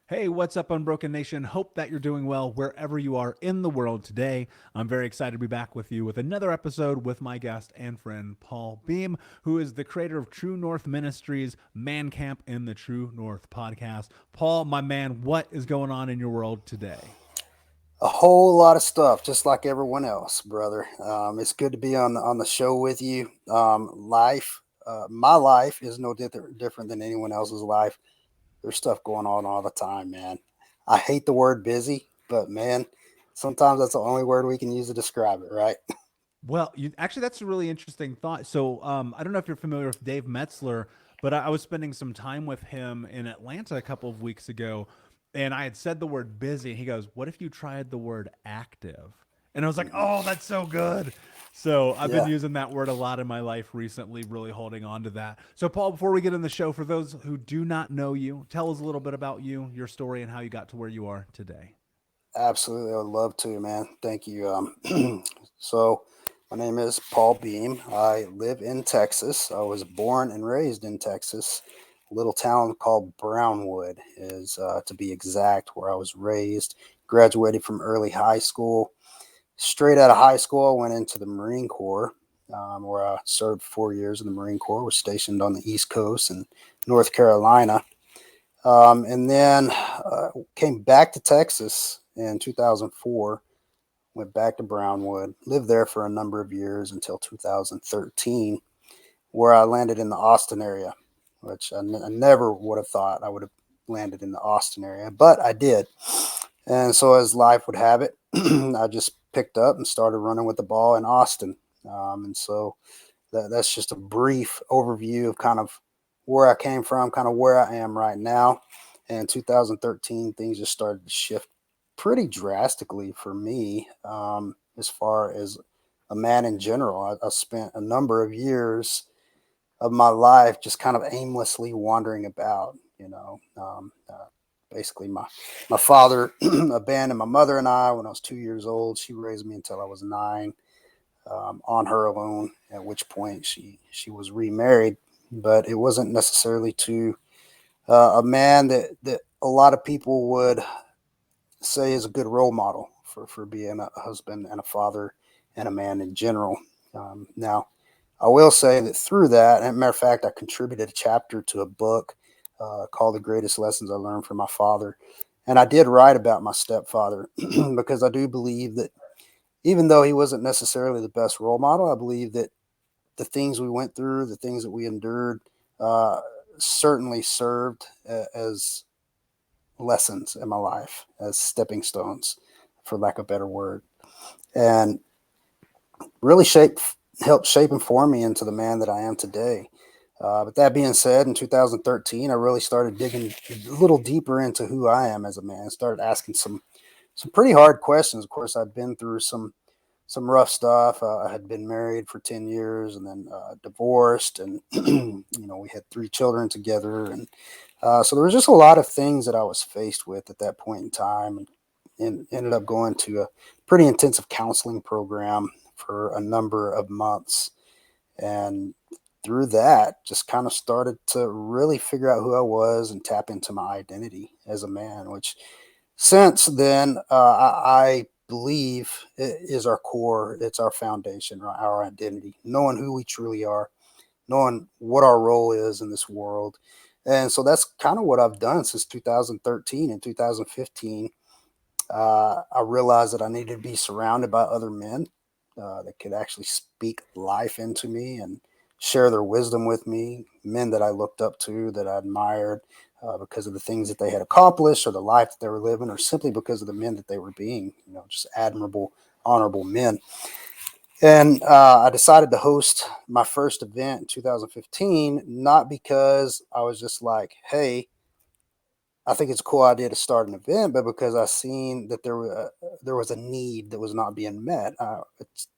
Hey, what's up, Unbroken Nation? Hope that you're doing well wherever you are in the world today. I'm very excited to be back with you with another episode with my guest and friend, Paul Beam, who is the creator of True North Ministries, Man Camp, and the True North podcast. Paul, my man, what is going on in your world today? A whole lot of stuff, just like everyone else, brother. It's good to be on the show with you. My life is no different than anyone else's life. There's stuff going on all the time, man. I hate the word busy, but man, sometimes that's the only word we can use to describe it, right? Well, actually, that's a really interesting thought. So, I don't know if you're familiar with Dave Metzler, but I was spending some time with him in Atlanta a couple of weeks ago, and I had said the word busy. And he goes, "What if you tried the word active?" And I was like, "Oh, that's so good." So I've been Yeah, using that word a lot in my life recently, really holding on to that. So, Paul, before we get in the show, for those who do not know you, tell us a little bit about you, your story, and how you got to where you are today. absolutely. I would love to, man. Thank you. So my name is Paul Beam. I live in Texas. I was born and raised in Texas. A little town called Brownwood is, to be exact, where I was raised. Graduated from early high school. Straight out of high school, I went into the Marine Corps, where I served 4 years in the Marine Corps. Was stationed on the East Coast in North Carolina, and then came back to Texas in 2004. Went back to Brownwood, lived there for a number of years until 2013, where I landed in the Austin area, which I never would have thought I would have landed in the Austin area, but I did. And so, as life would have it, I just picked up and started running with the ball in Austin. And so that's just a brief overview of kind of where I came from, kind of where I am right now. And 2013, things just started to shift pretty drastically for me, as far as a man in general. I spent a number of years of my life just kind of aimlessly wandering about, basically my father abandoned my mother and I when I was 2 years old. She raised me until I was nine, on her alone. At which point she was remarried, but it wasn't necessarily to a man that a lot of people would say is a good role model for being a husband and a father and a man in general. Now, I will say that through that, and matter of fact, I contributed a chapter to a book called "The Greatest Lessons I Learned from My Father," and I did write about my stepfather because I do believe that even though he wasn't necessarily the best role model, I believe that the things we went through, the things that we endured, uh, certainly served as lessons in my life, as stepping stones, for lack of a better word, and really helped shape and form me into the man that I am today. But that being said, in 2013, I really started digging a little deeper into who I am as a man. Started asking some pretty hard questions. Of course, I'd been through some rough stuff. I had been married for 10 years and then divorced, and we had three children together, and so there was just a lot of things that I was faced with at that point in time, and ended up going to a pretty intensive counseling program for a number of months, and through that, just kind of started to really figure out who I was and tap into my identity as a man, which since then, I believe is our core. It's our foundation, right? Our identity, knowing who we truly are, knowing what our role is in this world. And so that's kind of what I've done since 2013 and 2015. I realized that I needed to be surrounded by other men that could actually speak life into me and share their wisdom with me. Men that I looked up to, that I admired, because of the things that they had accomplished or the life that they were living, or simply because of the men that they were being, just admirable, honorable men. And I decided to host my first event in 2015, not because I was just like, hey, I think it's a cool idea to start an event, but because I seen that there was a need that was not being met.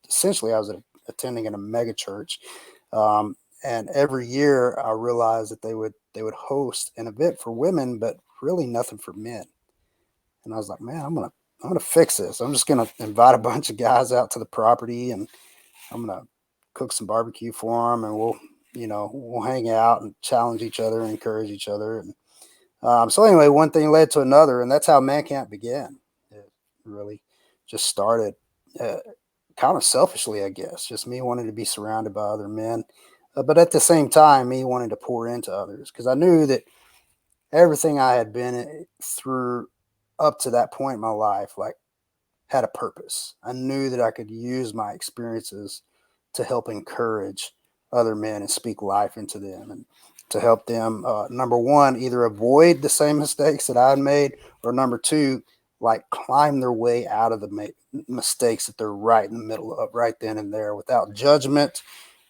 Essentially, I was attending in a mega church, and every year I realized that they would host an event for women, but really nothing for men. And I was like, man, I'm gonna fix this. I'm just gonna invite a bunch of guys out to the property, and I'm gonna cook some barbecue for them, and we'll hang out and challenge each other and encourage each other. And So anyway, one thing led to another, and that's how Man Camp began. It really just started uh, kind of selfishly, I guess, just me wanting to be surrounded by other men, but at the same time, me wanting to pour into others because I knew that everything I had been through up to that point in my life, like, had a purpose. I knew that I could use my experiences to help encourage other men and speak life into them and to help them, number one, either avoid the same mistakes that I had made, or number two, like climb their way out of the mistakes that they're right in the middle of, right then and there, without judgment,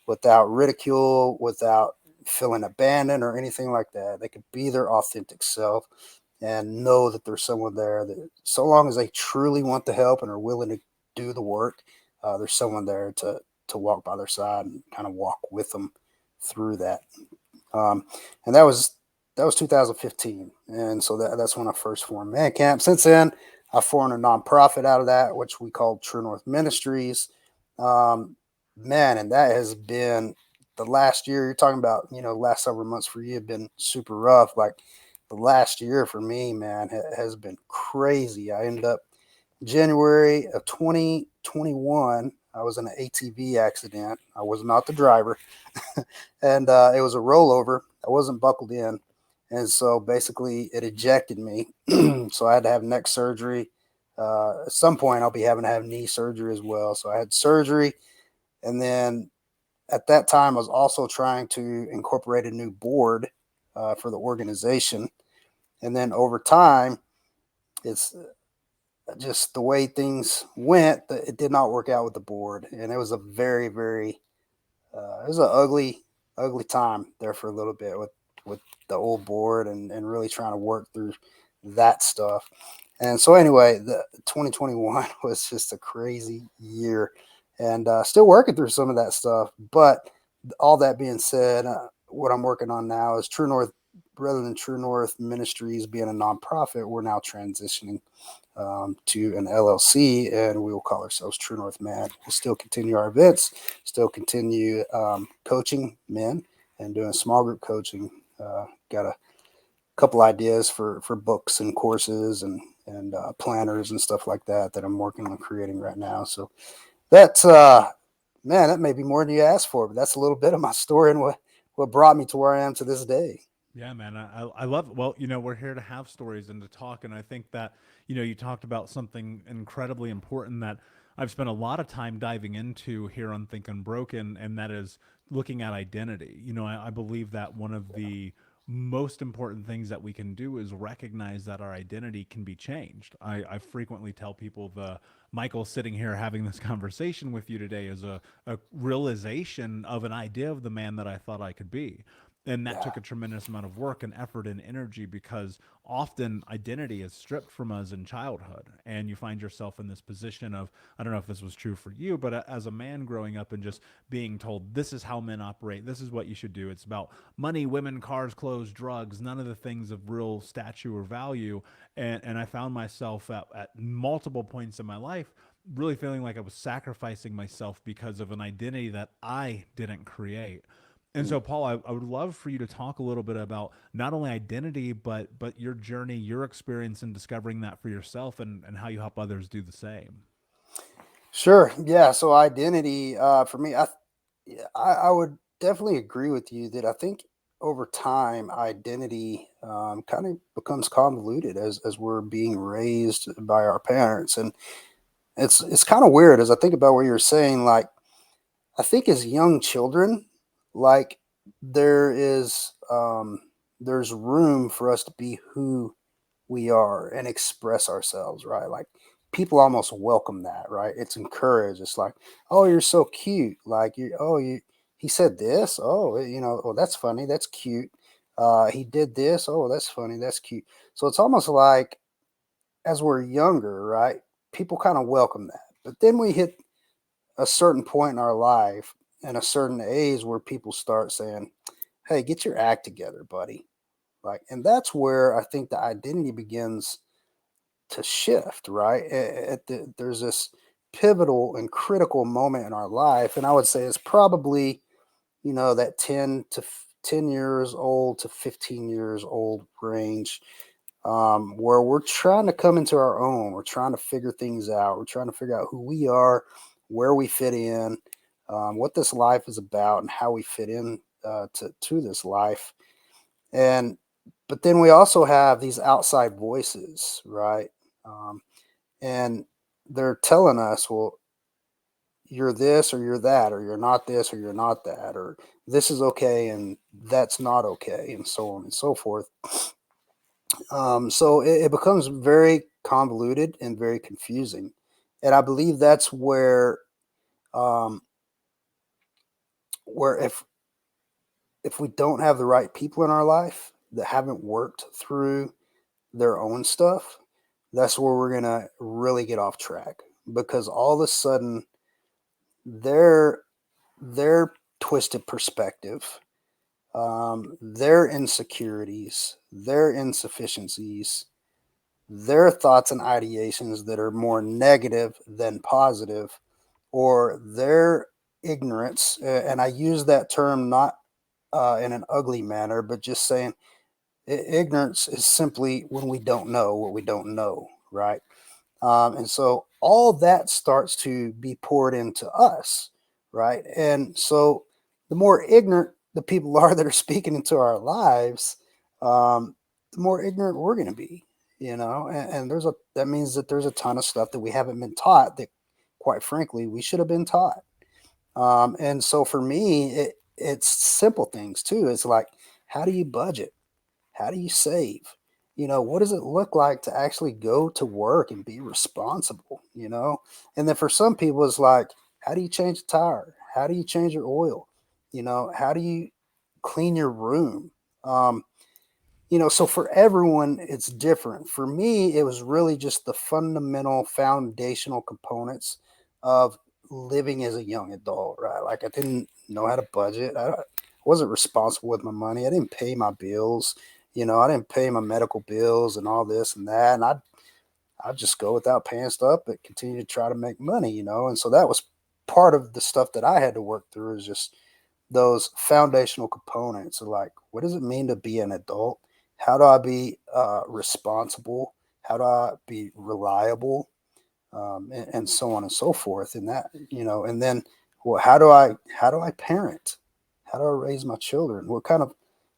without ridicule, without feeling abandoned or anything like that. They could be their authentic self and know that there's someone there that, so long as they truly want the help and are willing to do the work, there's someone there to walk by their side and kind of walk with them through that. Um, and that was 2015, and so that's when I first formed Man Camp. Since then, I formed a nonprofit out of that, which we called True North Ministries. Um, Man, and that has been the last year. You're talking about, last several months for you have been super rough. Like the last year for me, man, has been crazy. I ended up January of 2021. I was in an ATV accident. I was not the driver, and it was a rollover. I wasn't buckled in, and so basically it ejected me. So I had to have neck surgery. At some point, I'll be having to have knee surgery as well. So I had surgery, and then at that time, I was also trying to incorporate a new board for the organization. And then over time, it's just the way things went. It did not work out with the board, and it was a very, very it was an ugly time there for a little bit with the old board and really trying to work through that stuff. And so anyway, the 2021 was just a crazy year, and still working through some of that stuff. But all that being said, what I'm working on now is True North. Rather than True North Ministries being a nonprofit, we're now transitioning to an LLC, and we will call ourselves True North Man. We'll still continue our events, still continue coaching men and doing small group coaching. Got a couple ideas for books and courses and planners and stuff like that I'm working on creating right now. So that's man, that may be more than you asked for, but that's a little bit of my story and what brought me to where I am to this day. Yeah, man, I love it. Well, we're here to have stories and to talk. And I think that, you talked about something incredibly important that I've spent a lot of time diving into here on Think Unbroken, and that is looking at identity. I believe that one of the most important things that we can do is recognize that our identity can be changed. I frequently tell people Michael sitting here having this conversation with you today is a realization of an idea of the man that I thought I could be. And that Yeah. took a tremendous amount of work and effort and energy because often identity is stripped from us in childhood. And you find yourself in this position of, I don't know if this was true for you, but as a man growing up and just being told, this is how men operate, this is what you should do. It's about money, women, cars, clothes, drugs, none of the things of real stature or value. And I found myself at multiple points in my life really feeling like I was sacrificing myself because of an identity that I didn't create. And so, Paul, I would love for you to talk a little bit about not only identity, but your journey, your experience in discovering that for yourself, and how you help others do the same. Sure. Yeah. So identity, for me, yeah, I would definitely agree with you that I think over time, identity kind of becomes convoluted as we're being raised by our parents, and it's kind of weird as I think about what you're saying. Like, I think as young children, like there is there's room for us to be who we are and express ourselves, right? Like people almost welcome that, right? It's encouraged. It's like, oh, you're so cute. Like he said this. Oh, oh, that's funny. That's cute. He did this. Oh, that's funny. That's cute. So it's almost like as we're younger, right? People kind of welcome that. But then we hit a certain point in our life and a certain age where people start saying, hey, get your act together, buddy. Like, and that's where I think the identity begins to shift, right? There's this pivotal and critical moment in our life. And I would say it's probably, that 10 to 10 years old to 15 years old range, where we're trying to come into our own. We're trying to figure things out. We're trying to figure out who we are, where we fit in, what this life is about, and how we fit in to this life. And but then we also have these outside voices, right? Um, and they're telling us, well, you're this or you're that, or you're not this or you're not that, or this is okay and that's not okay, and so on and so forth. So it becomes very convoluted and very confusing. And I believe that's um, where if we don't have the right people in our life that haven't worked through their own stuff, that's where we're gonna really get off track, because all of a sudden their their twisted perspective, their insecurities, their insufficiencies, their thoughts and ideations that are more negative than positive, or their ignorance. And I use that term not in an ugly manner, but just saying ignorance is simply when we don't know what we don't know, right? And so all that starts to be poured into us, right? And so the more ignorant the people are that are speaking into our lives, the more ignorant we're going to be, and that means that there's a ton of stuff that we haven't been taught that, quite frankly, we should have been taught. And so for me, it's simple things too. It's like, how do you budget? How do you save? What does it look like to actually go to work and be responsible? And then for some people, it's like, how do you change a tire? How do you change your oil? How do you clean your room? Um, so for everyone, it's different. For me, it was really just the fundamental foundational components of living as a young adult, right? Like, I didn't know how to budget. I wasn't responsible with my money. I didn't pay my bills. I didn't pay my medical bills and all this and that. And I'd just go without paying stuff, but continue to try to make money, And so that was part of the stuff that I had to work through, is just those foundational components of, like, what does it mean to be an adult? How do I be responsible? How do I be reliable? And so on and so forth. And that, and then, well, how do I parent? How do I raise my children? What kind of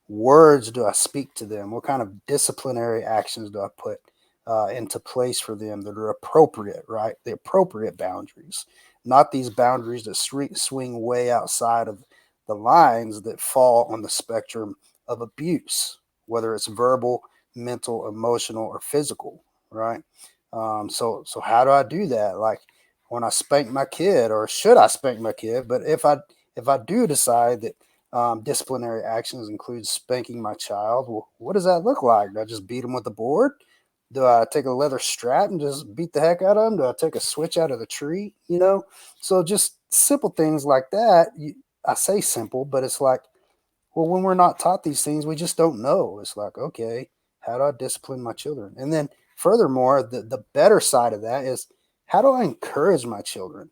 words do I speak to them? What kind of disciplinary actions do I put into place for them that are appropriate, right? The appropriate boundaries, not these boundaries that swing way outside of the lines that fall on the spectrum of abuse, whether it's verbal, mental, emotional, or physical, right? So how do I do that? Like, when I spank my kid, or should I spank my kid? But if I do decide that disciplinary actions include spanking my child, well, what does that look like? Do I just beat him with a board? Do I take a leather strap and just beat the heck out of him? Do I take a switch out of the tree? So just simple things like that. I say simple, but it's like, well, when we're not taught these things, we just don't know. It's like, okay, how do I discipline my children? And then furthermore, the better side of that is, how do I encourage my children?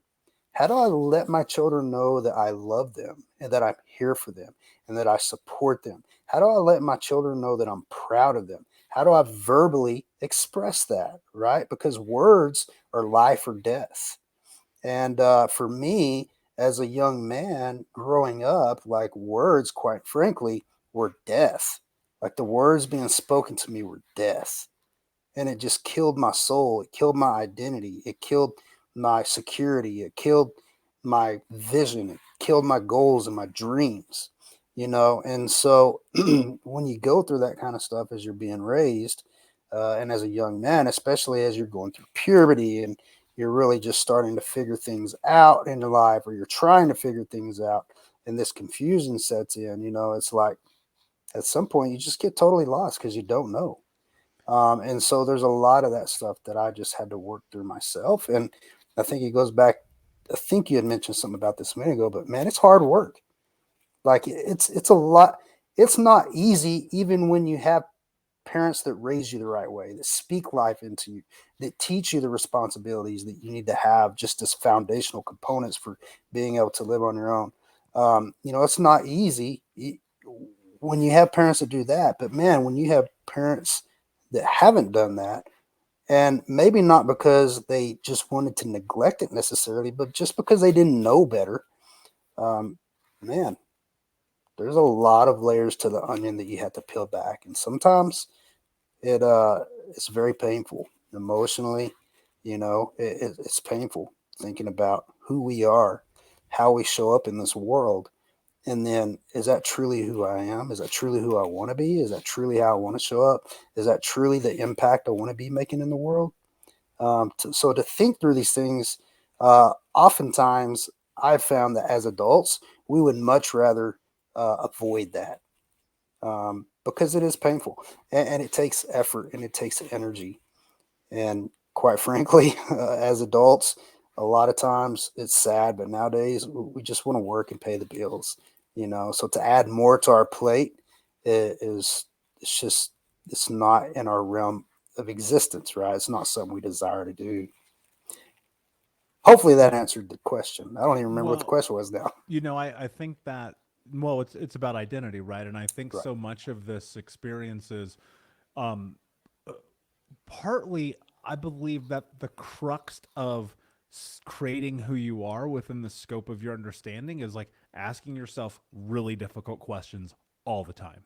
How do I let my children know that I love them and that I'm here for them and that I support them? How do I let my children know that I'm proud of them? How do I verbally express that, right? Because words are life or death. And for me, as a young man growing up, like, words, quite frankly, were death. Like, the words being spoken to me were death. And it just killed my soul. It killed my identity. It killed my security. It killed my vision. It killed my goals and my dreams. And so when you go through that kind of stuff as you're being raised, and as a young man, especially as you're going through puberty and you're really just starting to figure things out in your life, or you're trying to figure things out, and this confusion sets in, it's like, at some point you just get totally lost because you don't know. And so there's a lot of that stuff that I just had to work through myself. And I think it goes back. I think you had mentioned something about this a minute ago, but man, it's hard work. Like, it's a lot. It's not easy, even when you have parents that raise you the right way, that speak life into you, that teach you the responsibilities that you need to have, just as foundational components for being able to live on your own. It's not easy. when you have parents that do that, but man, when you have parents that haven't done that, and maybe not because they just wanted to neglect it necessarily, but just because they didn't know better, um, man, there's a lot of layers to the onion that you have to peel back, and sometimes it it's very painful emotionally. It's painful thinking about who we are, how we show up in this world, and then is that truly who I am? Is that truly who I want to be? Is that truly how I want to show up? Is that truly the impact I want to be making in the world? So to think through these things, oftentimes I've found that as adults, we would much rather avoid that, because it is painful, and it takes effort and it takes energy. And quite frankly, as adults, a lot of times it's sad, but nowadays we just want to work and pay the bills, So to add more to our plate is it's just it's not in our realm of existence, right? It's not something we desire to do. Hopefully that answered the question. I don't even remember what the Well, question was now. I think that, well, it's about identity, right? And I think Right. so much of this experience is, um, partly, I believe that the crux of creating who you are within the scope of your understanding is like asking yourself really difficult questions all the time.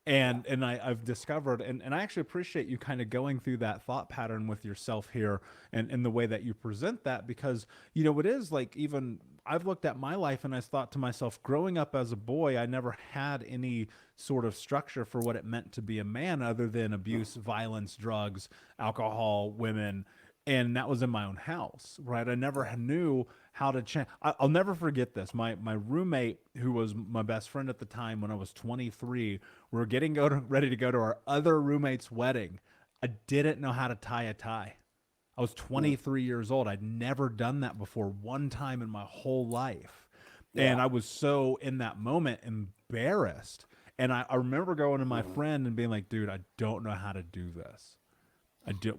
Yeah. I've discovered, and I actually appreciate you kind of going through that thought pattern with yourself here, and the way that you present that, because it is like, even I've looked at my life and I thought to myself, growing up as a boy, I never had any sort of structure for what it meant to be a man other than abuse, violence, drugs, alcohol, women, and that was in my own house, right? I never Yeah. knew how to change. I'll never forget this. My roommate, who was my best friend at the time when I was 23, we were ready to go to our other roommate's wedding. I didn't know how to tie a tie. I was Mm. 23 years old. I'd never done that before, one time in my whole life. Yeah. And I was so in that moment embarrassed. And I remember going to my Mhm. friend and being like, dude, I don't know how to do this.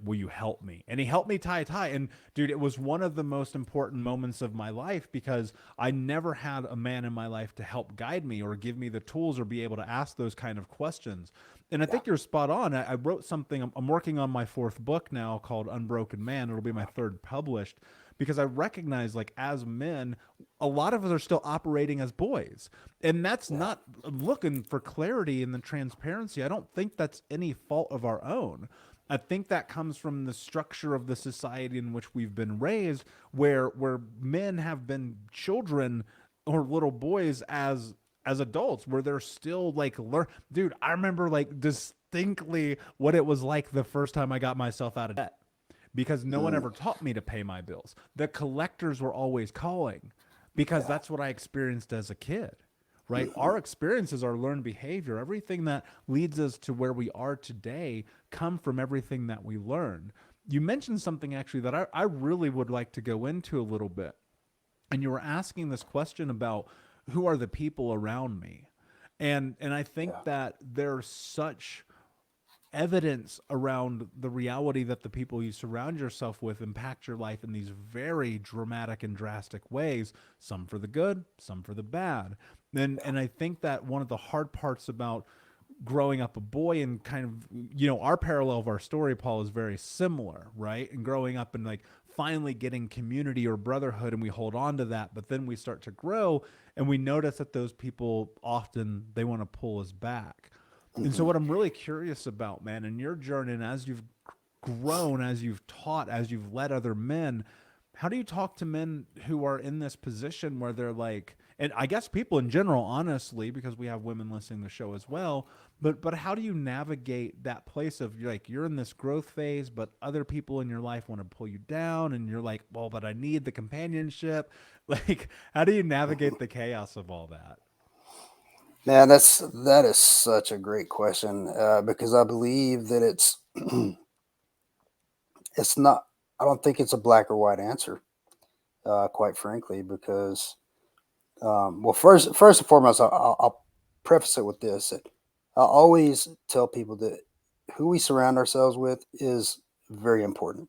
Will you help me? And he helped me tie a tie. And dude, it was one of the most important moments of my life, because I never had a man in my life to help guide me or give me the tools or be able to ask those kind of questions. And I Yeah. think you're spot on. I wrote something. I'm working on my fourth book now called Unbroken Man. It'll be my third published, because I recognize, like, as men, a lot of us are still operating as boys. And that's Yeah. not looking for clarity and the transparency. I don't think that's any fault of our own. I think that comes from the structure of the society in which we've been raised, where men have been children or little boys as adults, where they're still like learn. Dude, I remember like distinctly what it was like the first time I got myself out of debt, because no one Mm. ever taught me to pay my bills. The collectors were always calling, because Yeah. that's what I experienced as a kid, right? Mhm. Our experiences, our learned behavior, everything that leads us to where we are today come from everything that we learn. You mentioned something actually that I really would like to go into a little bit. And you were asking this question about who are the people around me. And I think Yeah. that there's such evidence around the reality that the people you surround yourself with impact your life in these very dramatic and drastic ways, some for the good, some for the bad. And I think that one of the hard parts about growing up a boy, and kind of, our parallel of our story, Paul, is very similar, right? And growing up and like finally getting community or brotherhood, and we hold on to that, but then we start to grow and we notice that those people often, they want to pull us back. And so Mhm. what I'm really curious about, man, in your journey, and as you've grown, as you've taught, as you've led other men, how do you talk to men who are in this position where they're like, and I guess people in general, honestly, because we have women listening to the show as well, but how do you navigate that place of, you're like, you're in this growth phase, but other people in your life want to pull you down, and you're like, well, but I need the companionship. Like, how do you navigate the chaos of all that? Man, that is such a great question, because I believe that it's not. I don't think it's a black or white answer, quite frankly, because well, first and foremost, I'll preface it with this: that I always tell people that who we surround ourselves with is very important.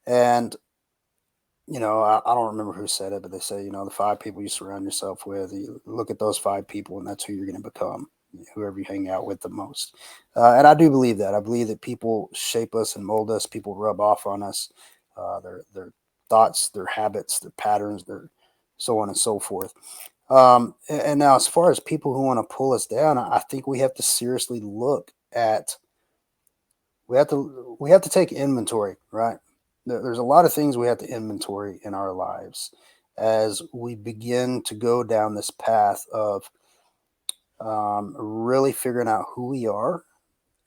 And I don't remember who said it, but they say, the five people you surround yourself with, you look at those five people, and that's who you're going to become. whoever you hang out with the most. And I do believe that. I believe that people shape us and mold us. People rub off on us, their thoughts, their habits, their patterns, their so on and so forth. And now, as far as people who want to pull us down, I think we have to seriously look at we have to take inventory, right? There's a lot of things we have to inventory in our lives as we begin to go down this path of really figuring out who we are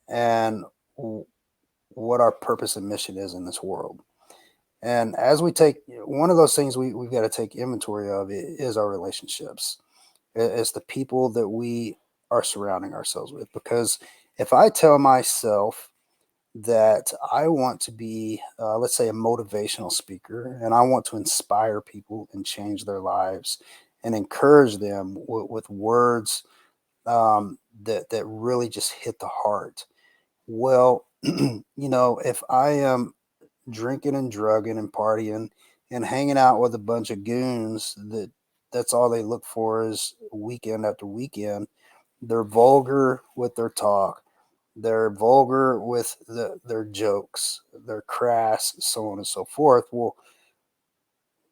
and what our purpose and mission is in this world. And as we take one of those things we've got to take inventory of is our relationships. It's the people that we are surrounding ourselves with. Because if I tell myself that I want to be, let's say, a motivational speaker, and I want to inspire people and change their lives and encourage them with words that really just hit the heart. Well, if I am drinking and drugging and partying and hanging out with a bunch of goons that's all they look for is weekend after weekend, they're vulgar with their talk. They're vulgar with their jokes. They're crass, so on and so forth. Well,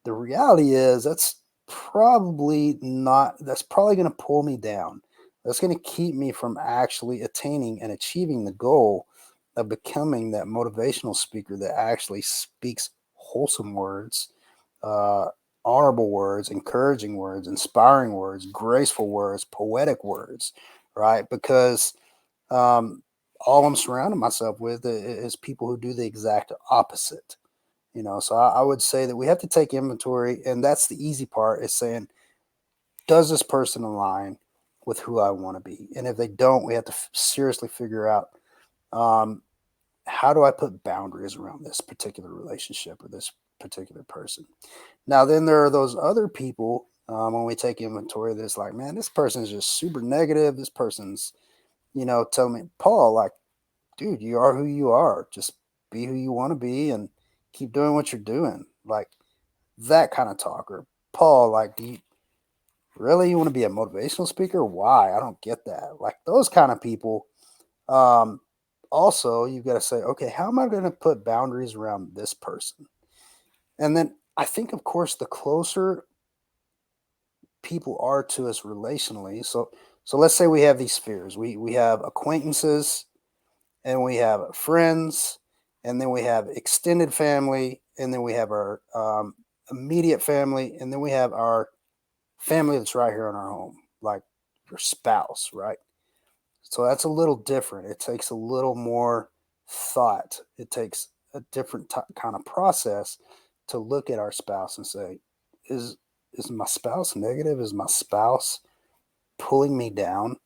the reality is that's probably going to pull me down. That's going to keep me from actually attaining and achieving the goal of becoming that motivational speaker that actually speaks wholesome words, uh, honorable words, encouraging words, inspiring words, graceful words, poetic words, right? Because um, all I'm surrounding myself with is people who do the exact opposite. So I would say that we have to take inventory, and that's the easy part, is saying, does this person align with who I want to be? And if they don't, we have to seriously figure out, um, how do I put boundaries around this particular relationship or this particular person. Now, then there are those other people, when we take inventory, that's like, man, this person's just super negative. This person's, telling me, Paul, like, dude, you are who you are. Just be who you want to be and keep doing what you're doing. Like that kind of talk. Or Paul, like, do you really, you want to be a motivational speaker? Why? I don't get that. Like those kind of people. Um, Also, you've got to say, okay, how am I going to put boundaries around this person? And then I think, of course, the closer people are to us relationally. So let's say we have these spheres. We have acquaintances, and we have friends, and then we have extended family, and then we have our immediate family, and then we have our family that's right here in our home, like your spouse, right? So that's a little different. It takes a little more thought. It takes a different kind of process to look at our spouse and say, is is my spouse negative? Is my spouse pulling me down?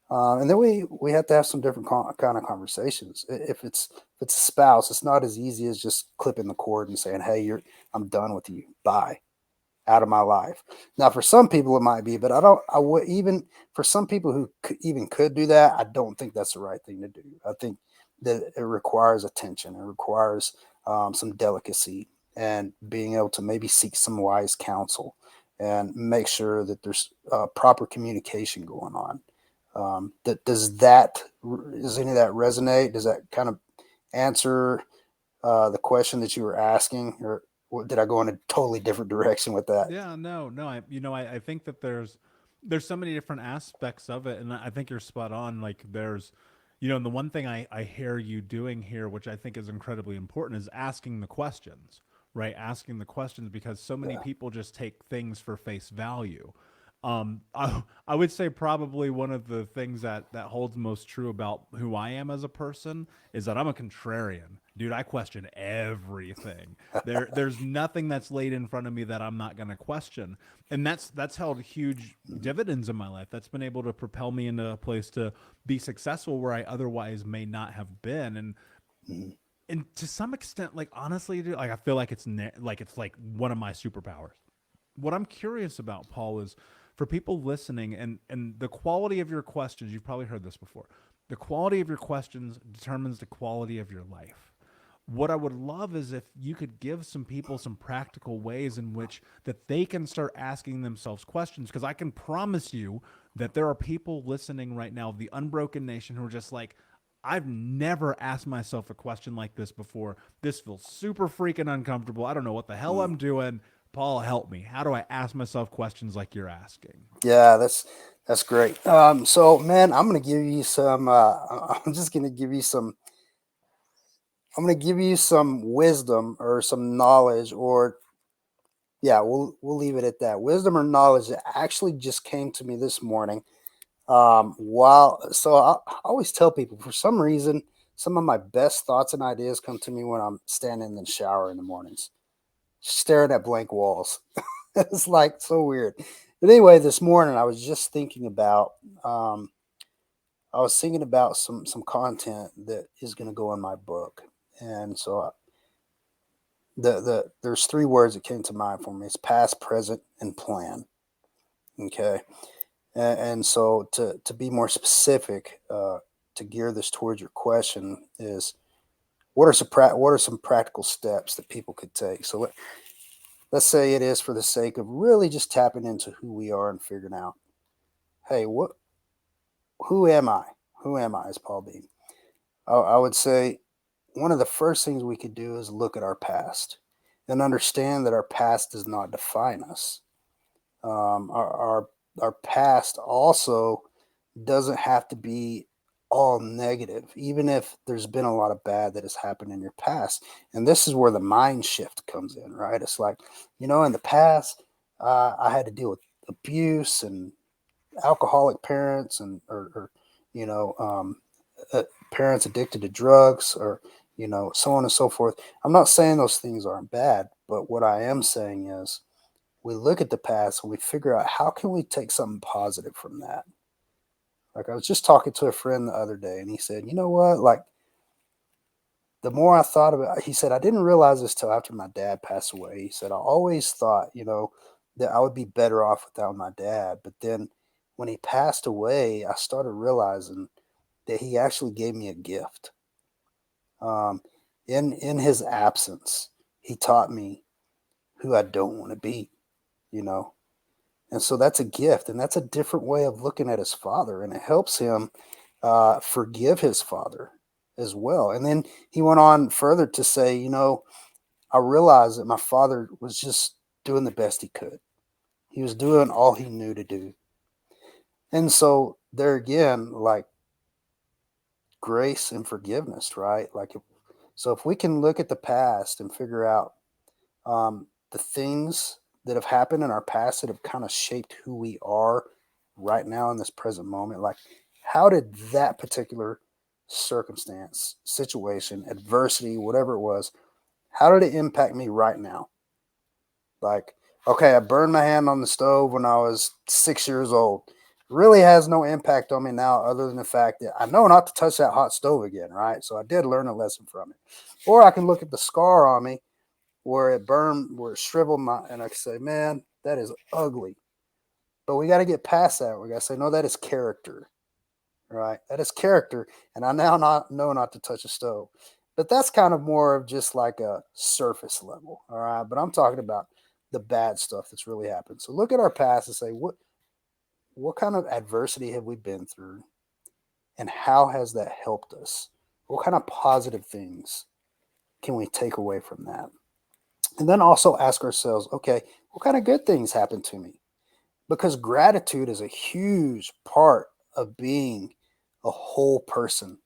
And then we have to have some different kind of conversations. If it's a spouse, it's not as easy as just clipping the cord and saying, "Hey, I'm done with you. Bye, out of my life." Now, for some people, it might be, but I don't. I would even for some people who could do that. I don't think that's the right thing to do. I think that it requires attention. It requires some delicacy and being able to maybe seek some wise counsel and make sure that there's proper communication going on. Does any of that resonate? Does that kind of answer the question that you were asking, or did I go in a totally different direction with that? Yeah, no, I think that there's so many different aspects of it, and I think you're spot on. Like there's, and the one thing I hear you doing here, which I think is incredibly important, is asking the questions, right? Asking the questions because so many Yeah. people just take things for face value. I would say probably one of the things that holds most true about who I am as a person is that I'm a contrarian. Dude, I question everything. There's nothing that's laid in front of me that I'm not going to question. And that's held huge dividends in my life. That's been able to propel me into a place to be successful where I otherwise may not have been. Mhm. And to some extent, like honestly, dude, like I feel like it's like one of my superpowers. What I'm curious about, Paul, is for people listening and the quality of your questions. You've probably heard this before. The quality of your questions determines the quality of your life. What I would love is if you could give some people some practical ways in which that they can start asking themselves questions, because I can promise you that there are people listening right now, the Unbroken Nation, who are just like, I've never asked myself a question like this before. This feels super freaking uncomfortable. I don't know what the hell Mm. I'm doing. Paul, help me. How do I ask myself questions like you're asking? Yeah, that's great. So man, I'm gonna give you some. I'm just gonna give you some. I'm gonna give you some wisdom or some knowledge, or yeah, we'll leave it at that. Wisdom or knowledge that actually just came to me this morning. I always tell people, for some reason, some of my best thoughts and ideas come to me when I'm standing in the shower in the mornings, staring at blank walls. It's like so weird. But anyway, this morning I was just thinking about um, I was thinking about some content that is going to go in my book, and there's three words that came to mind for me. It's past, present, and plan. Okay, and so to be more specific, to gear this towards your question is what are some practical steps that people could take. So let's say it is for the sake of really just tapping into who we are and figuring out, hey, who am I? Who am I as Paul Beam? I would say one of the first things we could do is look at our past and understand that our past does not define us. Our past also doesn't have to be all negative, even if there's been a lot of bad that has happened in your past. And this is where the mind shift comes in, right? It's like, in the past, I had to deal with abuse and alcoholic parents, and or you know, uh, parents addicted to drugs, or so on and so forth. I'm not saying those things aren't bad, but what I am saying is we look at the past and we figure out how can we take something positive from that. Like, I was just talking to a friend the other day, and he said, you know what? Like, the more I thought about it, he said, I didn't realize this till after my dad passed away. He said, I always thought, that I would be better off without my dad. But then when he passed away, I started realizing that he actually gave me a gift. Um, in his absence, he taught me who I don't want to be, you know. And so that's a gift, and that's a different way of looking at his father, and it helps him forgive his father as well. And then he went on further to say, I realized that my father was just doing the best he could. He was doing all he knew to do. And so there again, like, grace and forgiveness, right? So if we can look at the past and figure out the things that have happened in our past that have kind of shaped who we are right now in this present moment, like, how did that particular circumstance, situation, adversity, whatever it was, how did it impact me right now? Like, okay, I burned my hand on the stove when I was 6 years old. Really has no impact on me now, other than the fact that I know not to touch that hot stove again, right? So I did learn a lesson from it. Or I can look at the scar on me where it burned, where it shriveled and I can say, man, that is ugly. But we got to get past that. We got to say, no, that is character, right? That is character. And I now know not to touch a stove. But that's kind of more of just like a surface level, all right? But I'm talking about the bad stuff that's really happened. So look at our past and say, what kind of adversity have we been through, and how has that helped us? What kind of positive things can we take away from that? And then also ask ourselves, okay, what kind of good things happened to me? Because gratitude is a huge part of being a whole person,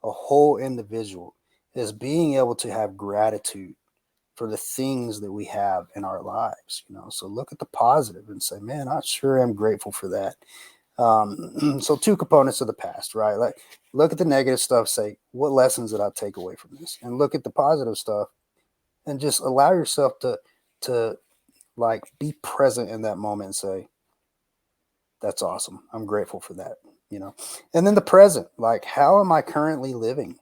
a whole individual, is being able to have gratitude for the things that we have in our lives. So look at the positive and say, man, I sure am grateful for that. So two components of the past, right? Like, look at the negative stuff, say, what lessons did I take away from this? And look at the positive stuff, and just allow yourself to like be present in that moment and say, that's awesome. I'm grateful for that. And then the present, like, how am I currently living?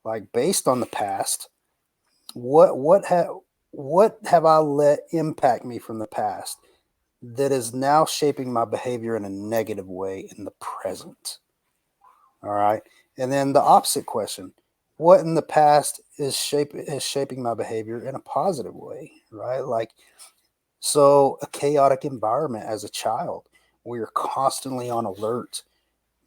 Like, based on the past, what have I let impact me from the past that is now shaping my behavior in a negative way in the present? All right. And then the opposite question, what in the past is shaping my behavior in a positive way, right? Like, so a chaotic environment as a child where you're constantly on alert.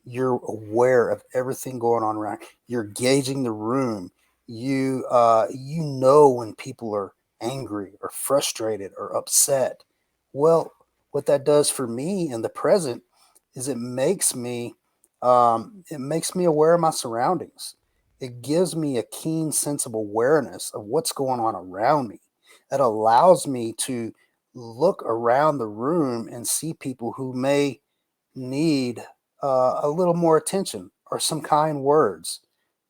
You're aware of everything going on around. You're gauging the room. You know when people are angry or frustrated or upset. Well, what that does for me in the present is it makes me aware of my surroundings. It gives me a keen sense of awareness of what's going on around me. It allows me to look around the room and see people who may need a little more attention or some kind words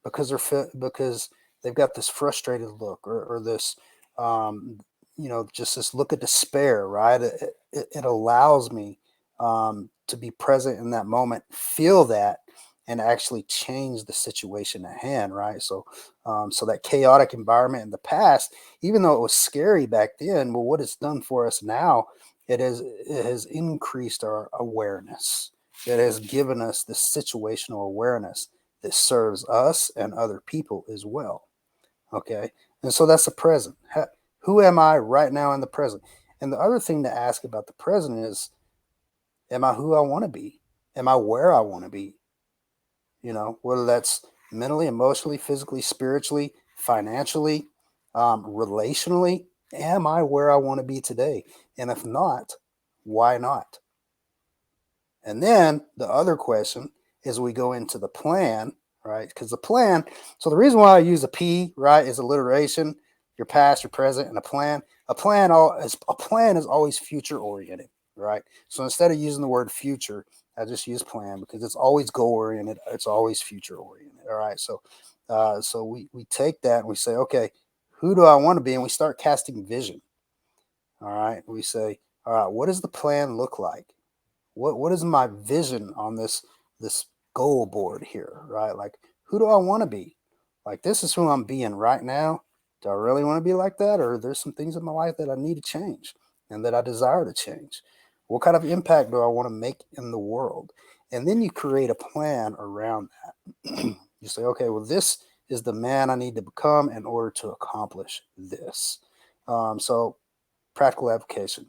because because they've got this frustrated look or this just this look of despair, right? It allows me to be present in that moment, feel that, and actually change the situation at hand, right? So that chaotic environment in the past, even though it was scary back then, well, what it's done for us now, it has increased our awareness. It has given us this situational awareness that serves us and other people as well. Okay. And so that's the present. Who am I right now in the present? And the other thing to ask about the present is, am I who I want to be? Am I where I want to be? Whether that's mentally, emotionally, physically, spiritually, financially, relationally, am I where I want to be today? And if not, why not? And then the other question is we go into the plan, right? Because the plan, so the reason why I use a P, right, is alliteration, your past, your present, and a plan. A plan is always future oriented, right? So instead of using the word future, I just use plan because it's always goal oriented. It's always future oriented. All right. So we take that and we say, okay, who do I want to be? And we start casting vision. All right. We say, all right, what does the plan look like? What is my vision on this goal board here, right? Like, who do I want to be? Like, this is who I'm being right now. Do I really want to be like that, or there's some things in my life that I need to change and that I desire to change? What kind of impact do I want to make in the world? And then you create a plan around that. You say, okay, well, this is the man I need to become in order to accomplish this. So practical application,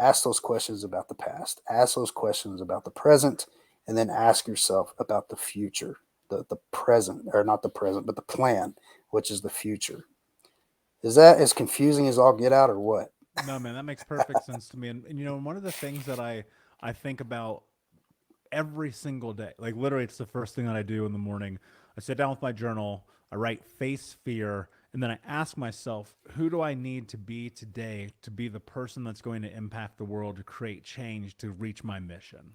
ask those questions about the past, ask those questions about the present, and then ask yourself about the future, the present, or not the present, but the plan, which is the future. Is that as confusing as all get out, or what? No, man, that makes perfect sense to me. And one of the things that I think about every single day, like literally, it's the first thing that I do in the morning. I sit down with my journal, I write face fear, and then I ask myself, who do I need to be today to be the person that's going to impact the world, to create change, to reach my mission?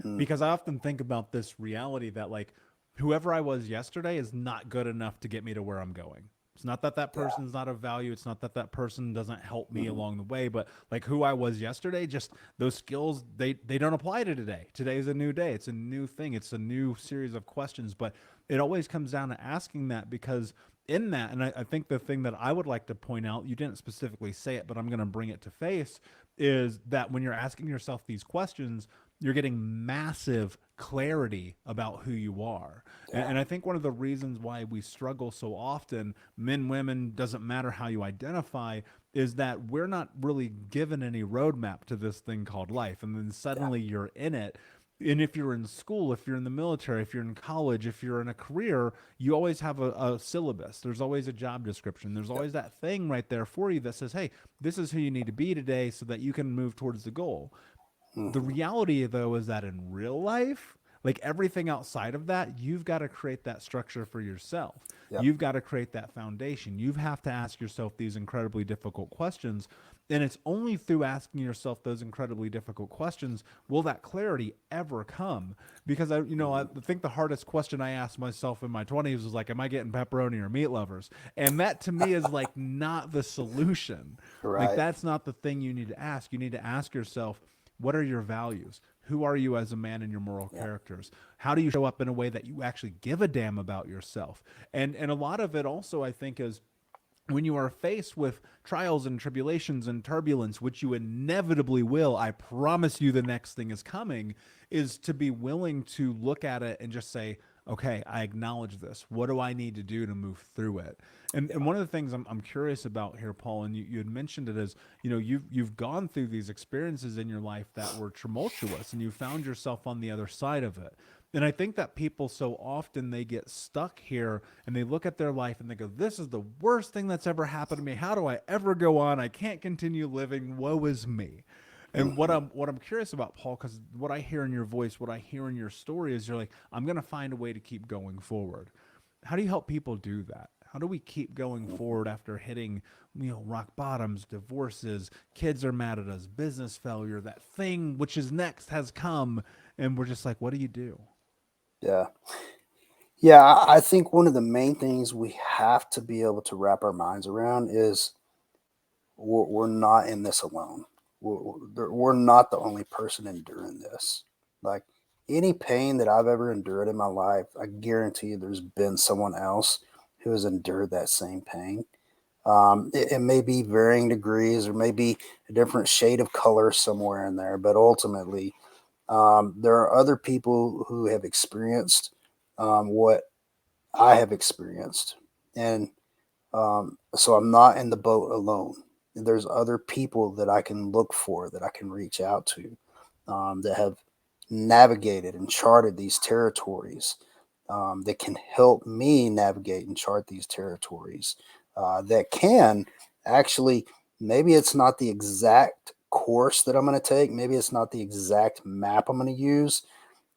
Mm, Because I often think about this reality that like whoever I was yesterday is not good enough to get me to where I'm going. It's not that that yeah. person is not of value. It's not that that person doesn't help me Mhm. along the way, but like who I was yesterday, just those skills, they don't apply to today. Today is a new day. It's a new thing. It's a new series of questions, but it always comes down to asking that because in that, and I think the thing that I would like to point out, you didn't specifically say it, but I'm going to bring it to face, is that when you're asking yourself these questions, you're getting massive clarity about who you are. And, Yeah. and I think one of the reasons why we struggle so often, men, women, doesn't matter how you identify, is that we're not really given any roadmap to this thing called life. And then Yeah. suddenly you're in it. And if you're in school, if you're in the military, if you're in college, if you're in a career, you always have a syllabus. There's always a job description. There's Yep. always that thing right there for you that says, hey, this is who you need to be today so that you can move towards the goal. The Hmm. reality, though, is that in real life, like everything outside of that, you've got to create that structure for yourself. Yep. You've got to create that foundation. You have to ask yourself these incredibly difficult questions. And it's only through asking yourself those incredibly difficult questions will that clarity ever come. Because I Hmm. think the hardest question I asked myself in my 20s was like, am I getting pepperoni or meat lovers? And that to me is like not the solution. Like Right. that's not the thing you need to ask. You need to ask yourself, what are your values? Who are you as a man in your moral Yeah. characters? How do you show up in a way that you actually give a damn about yourself? And a lot of it also I think is when you are faced with trials and tribulations and turbulence, which you inevitably will, I promise you the next thing is coming, is to be willing to look at it and just say, okay, I acknowledge this. What do I need to do to move through it? And one of the things I'm curious about here, Paul, and you had mentioned it is, you've gone through these experiences in your life that were tumultuous and you found yourself on the other side of it. And I think that people so often they get stuck here and they look at their life and they go, this is the worst thing that's ever happened to me. How do I ever go on? I can't continue living. Woe is me. And what Mhm. I'm curious about, Paul, because what I hear in your voice, what I hear in your story is you're like, I'm gonna find a way to keep going forward. How do you help people do that? How do we keep going forward after hitting, rock bottoms, divorces, kids are mad at us, business failure, that thing which is next has come, and we're just like, what do you do? Yeah. Yeah, I think one of the main things we have to be able to wrap our minds around is we're not in this alone. We're not the only person enduring this. Like any pain that I've ever endured in my life, I guarantee there's been someone else who has endured that same pain. It may be varying degrees or maybe a different shade of color somewhere in there, but ultimately, there are other people who have experienced what I have experienced. And so I'm not in the boat alone. There's other people that I can look for, that I can reach out to, that have navigated and charted these territories, that can help me navigate and chart these territories, that can actually, maybe it's not the exact course that I'm going to take, maybe it's not the exact map I'm going to use,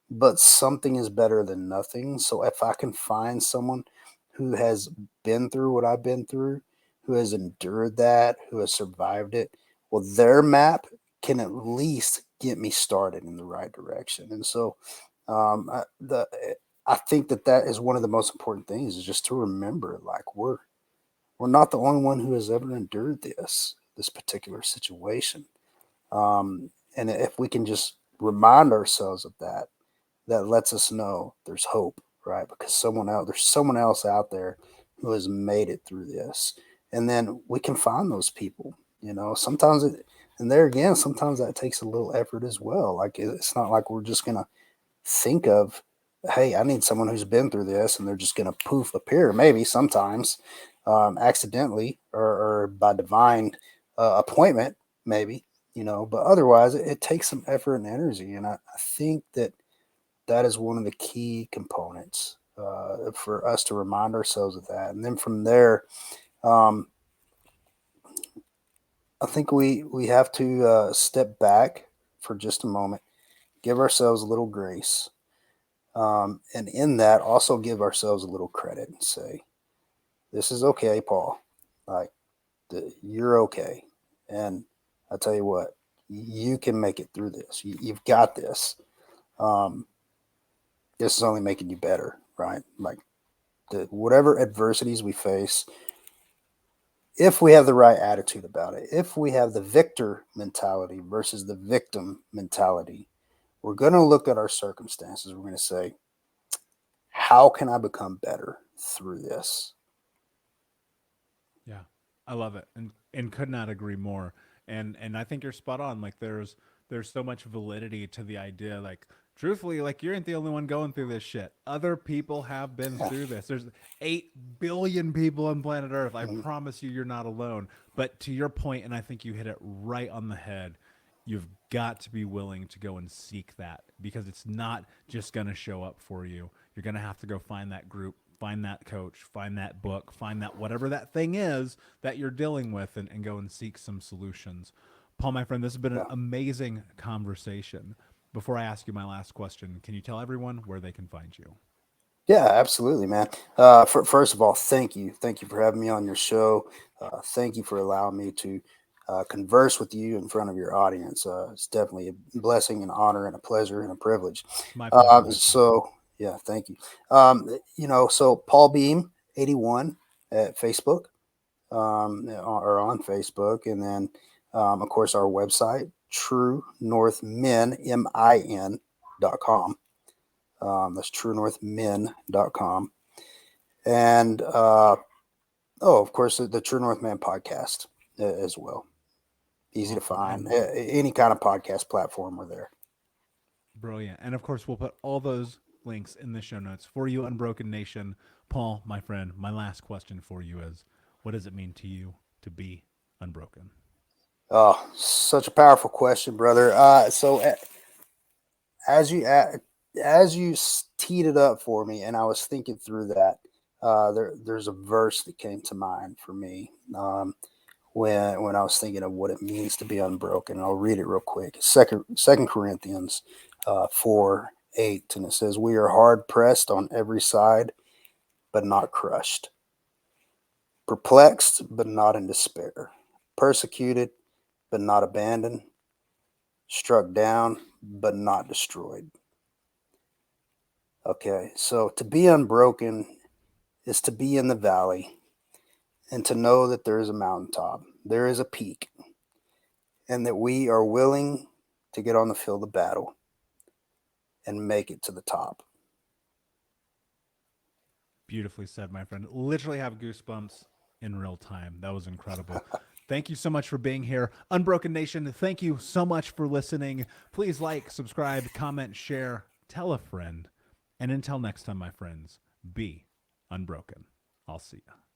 but something is better than nothing. So if I can find someone who has been through what I've been through, who has endured that, who has survived it, well, their map can at least get me started in the right direction. And so, I think that that is one of the most important things, is just to remember, like we're not the only one who has ever endured this particular situation. And if we can just remind ourselves of that, that lets us know there's hope, right? Because there's someone else out there who has made it through this. And then we can find those people, sometimes and there again, sometimes that takes a little effort as well. Like it's not like we're just going to think of, hey, I need someone who's been through this and they're just going to poof appear. Maybe sometimes, accidentally or by divine appointment, maybe, but otherwise it takes some effort and energy. And I think that that is one of the key components, for us to remind ourselves of that. And then from there, um, I think we have to step back for just a moment, give ourselves a little grace, and in that also give ourselves a little credit and say, "This is okay, Paul. Like you're okay." And I tell you what, you can make it through this. You've got this. Um, this is only making you better, right? Like whatever adversities we face, if we have the right attitude about it, if we have the victor mentality versus the victim mentality, we're going to look at our circumstances. We're going to say, how can I become better through this? Yeah, I love it, and could not agree more. And I think you're spot on. Like there's so much validity to the idea. Like truthfully, like you ain't the only one going through this shit. Other people have been Yeah. through this. There's 8 billion people on planet Earth. I Mhm. promise you, you're not alone. But to your point, and I think you hit it right on the head. You've got to be willing to go and seek that because it's not just going to show up for you. You're going to have to go find that group, find that coach, find that book, find that whatever that thing is that you're dealing with, and go and seek some solutions. Paul, my friend, this has been an Yeah. amazing conversation. Before I ask you my last question, can you tell everyone where they can find you? Yeah, absolutely, man. First of all, thank you. Thank you for having me on your show. Thank you for allowing me to converse with you in front of your audience. It's definitely a blessing, an honor, and a pleasure and a privilege. My pleasure, my friend. Yeah, thank you. So Paul Beam 81 at Facebook, or on Facebook, and then of course our website True North Men min.com. That's truenorthmin.com. And of course, the True North Man podcast as well. Easy to Awesome. find. And Any kind of podcast platform, we're there. brilliant. And of course, we'll put all those links in the show notes for you, Unbroken Nation. Paul, my friend, my last question for you is, what does it mean to you to be unbroken? Oh, such a powerful question, brother. As you teed it up for me, and I was thinking through that, there's a verse that came to mind for me when I was thinking of what it means to be unbroken. I'll read it real quick. Second Corinthians 4:8, and it says, "We are hard pressed on every side, but not crushed; perplexed, but not in despair; persecuted, but not abandoned; struck down, but not destroyed." Okay, so to be unbroken is to be in the valley and to know that there is a mountaintop, there is a peak, and that we are willing to get on the field of battle and make it to the top. Beautifully said, my friend. Literally have goosebumps in real time. That was incredible. Thank you so much for being here. Unbroken Nation, thank you so much for listening. Please like, subscribe, comment, share, tell a friend. And until next time, my friends, be unbroken. I'll see you.